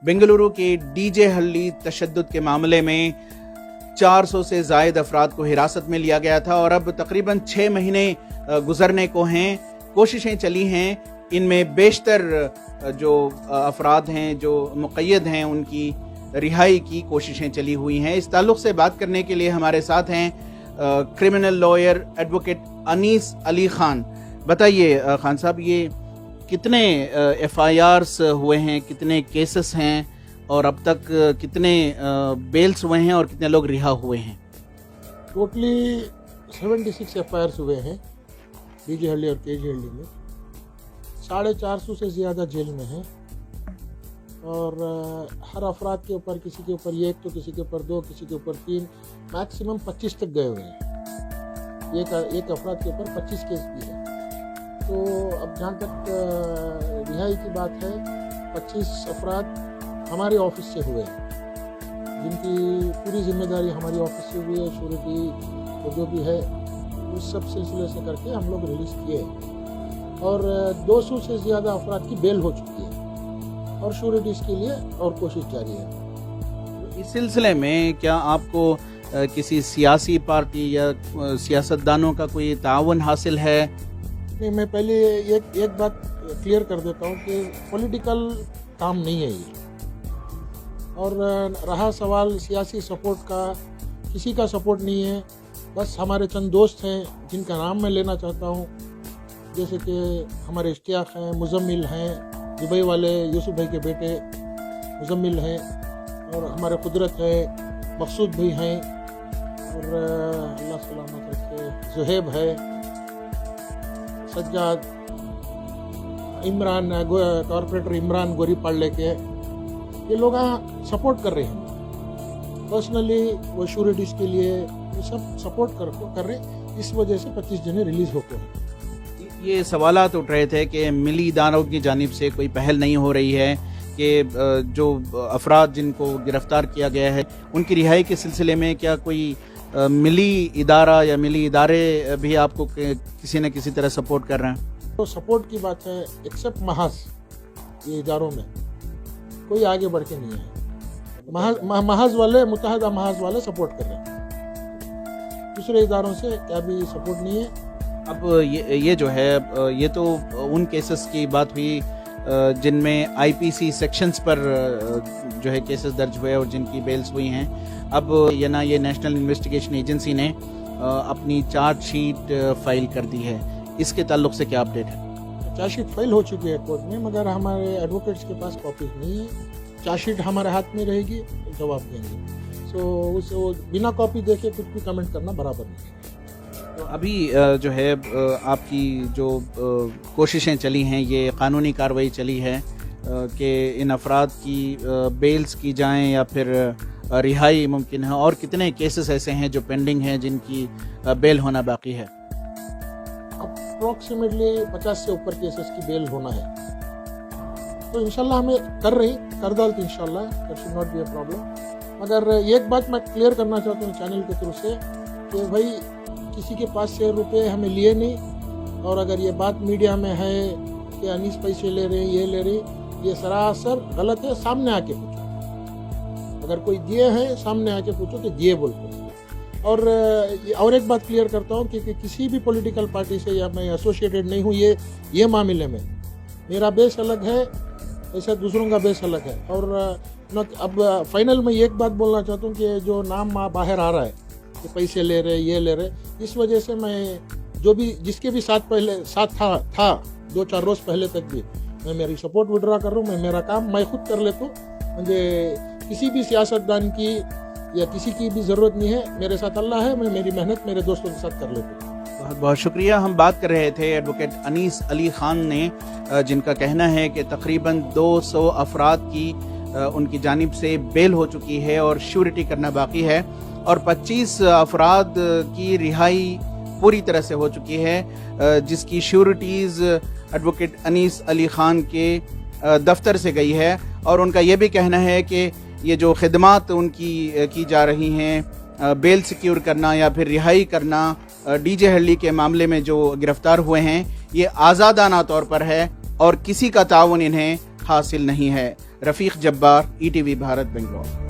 बेंगलुरु के डीजे हल्ली तशद्दुद के मामले में 400 से ज़ायद अफराद को हिरासत में लिया गया था और अब तकरीबन 6 महीने गुजरने को हैं। कोशिशें चली हैं, इनमें बेशतर जो अफराद हैं जो मुक़य्यद हैं उनकी रिहाई की कोशिशें चली हुई हैं। इस ताल्लुक़ से बात करने के लिए हमारे साथ हैं criminal lawyer advocate Anis Ali Khan. बताइए ख़ान साहब, ये कितने FIRs हुए हैं, कितने केसेस हैं और अब तक कितने बेल्स हुए हैं और कितने लोग रिहा हुए हैं? टोटली 76 FIRs हुए हैं डीजे हल्ली और केजी हल्ली में। 450 से ज़्यादा जेल में हैं और हर अफराद के ऊपर, किसी के ऊपर 1 तो किसी के ऊपर 2, किसी के ऊपर 3, मैक्सिमम 25 तक गए हुए हैं। एक अफराद के ऊपर 25 केस भी है। तो अब जहाँ तक रिहाई की बात है, 25 अफराद हमारे ऑफिस से हुए हैं, जिनकी पूरी जिम्मेदारी हमारी ऑफिस से हुई है। श्योरिटी तो जो भी है उस सब सिलसिले से करके हम लोग रिलीज़ किए हैं और 200 से ज़्यादा अफराद की बेल हो चुकी है और श्योरिटीज़ के लिए और कोशिश जारी है। इस सिलसिले में क्या आपको किसी सियासी पार्टी या सियासतदानों का कोई ताउन हासिल है? नहीं, मैं पहले एक बात क्लियर कर देता हूँ कि पॉलिटिकल काम नहीं है ये। और रहा सवाल सियासी सपोर्ट का, किसी का सपोर्ट नहीं है। बस हमारे चंद दोस्त हैं जिनका नाम मैं लेना चाहता हूँ, जैसे कि हमारे इश्तियाक हैं, मुजम्मिल हैं, दुबई वाले यूसुफ भाई के बेटे मुजम्मिल हैं, और हमारे कुदरत है, मकसूद भाई हैं, और अल्लाह सलामत रखे जुहेब है, सज्जाद, इमरान, कॉर्पोरेटर इमरान गोरी पाले के, ये लोग सपोर्ट कर रहे हैं पर्सनली। वो श्योरिटीज़ के लिए वो सब सपोर्ट कर रहे हैं। इस वजह से 25 जने रिलीज़ होते हैं। ये सवालात उठ रहे थे कि मिली इदारों की जानिब से कोई पहल नहीं हो रही है कि जो अफराद जिनको गिरफ्तार किया गया है उनकी रिहाई के सिलसिले में क्या कोई मिली इदारा या मिली इदारे भी आपको किसी न किसी तरह सपोर्ट कर रहे हैं? तो सपोर्ट की बात है, एक्सेप्ट महाज, ये इदारों में कोई आगे बढ़ के नहीं है। महाज वाले, मुत्तहदा महाज वाले सपोर्ट कर रहे हैं, दूसरे इदारों से क्या भी सपोर्ट नहीं है। अब ये जो है ये तो उन केसेस की बात हुई जिनमें IPC सेक्शंस पर जो है केसेस दर्ज हुए और जिनकी बेल्स हुई हैं। अब ये नेशनल इन्वेस्टिगेशन एजेंसी ने अपनी चार्जशीट फाइल कर दी है, इसके ताल्लुक से क्या अपडेट है? चार्जशीट फाइल हो चुकी है कोर्ट में, मगर हमारे एडवोकेट्स के पास कॉपीज नहीं है। चार्जशीट हमारे हाथ में रहेगी, जवाब देंगे। सो उसे वो बिना कॉपी देखे कुछ भी कमेंट करना बराबर नहीं है। तो अभी जो है आपकी जो कोशिशें चली हैं, ये कानूनी कार्रवाई चली है कि इन अफराद की बेल्स की जाएं या फिर रिहाई मुमकिन है, और कितने केसेस ऐसे हैं जो पेंडिंग हैं जिनकी बेल होना बाकी है? अप्रॉक्सीमेटली 50 से ऊपर केसेस की बेल होना है। तो इंशाल्लाह हमें कर डालते इंशाल्लाह, that should not be a problem. मगर एक बात मैं क्लियर करना चाहता हूँ चैनल के थ्रू से कि भाई किसी के पास से रुपए हमें लिए नहीं, और अगर ये बात मीडिया में है कि अनीस पैसे ले रहे हैं, ये ले रहे हैं, ये सरासर गलत है। सामने आके पूछो, अगर कोई दिए हैं सामने आके पूछो कि दिए बोल को। और एक बात क्लियर करता हूँ कि किसी भी पॉलिटिकल पार्टी से या मैं एसोसिएटेड नहीं हूँ। ये मामले में मेरा बेस अलग है, ऐसा दूसरों का बेस अलग है। और अब फाइनल में एक बात बोलना चाहता हूँ कि जो नाम बाहर आ रहा है कि पैसे ले रहे, ये ले रहे, इस वजह से मैं जो भी जिसके भी साथ था 2-4 रोज़ पहले तक भी, मैं मेरी सपोर्ट विड्रॉ कर रहा हूँ। मैं मेरा काम मैं खुद कर लेता हूँ, मुझे किसी भी सियासतदान की या किसी की भी ज़रूरत नहीं है। मेरे साथ अल्लाह है, मैं मेरी मेहनत मेरे दोस्तों के साथ कर लेता हूँ। बहुत बहुत शुक्रिया। हम बात कर रहे थे एडवोकेट अनीस अली ख़ान ने, जिनका कहना है कि तकरीबन 200 अफराद की उनकी जानिब से बेल हो चुकी है और श्योरिटी करना बाकी है, और 25 अफराद की रिहाई पूरी तरह से हो चुकी है, जिसकी श्योरिटीज़ एडवोकेट अनीस अली ख़ान के दफ्तर से गई है। और उनका ये भी कहना है कि ये जो खिदमात उनकी की जा रही हैं, बेल सिक्योर करना या फिर रिहाई करना, डीजे हल्ली के मामले में जो गिरफ्तार हुए हैं, ये आज़ादाना तौर पर है और किसी का ताउन इन्हें हासिल नहीं है। रफीक जब्बार, ETV भारत, बेंगलुरु।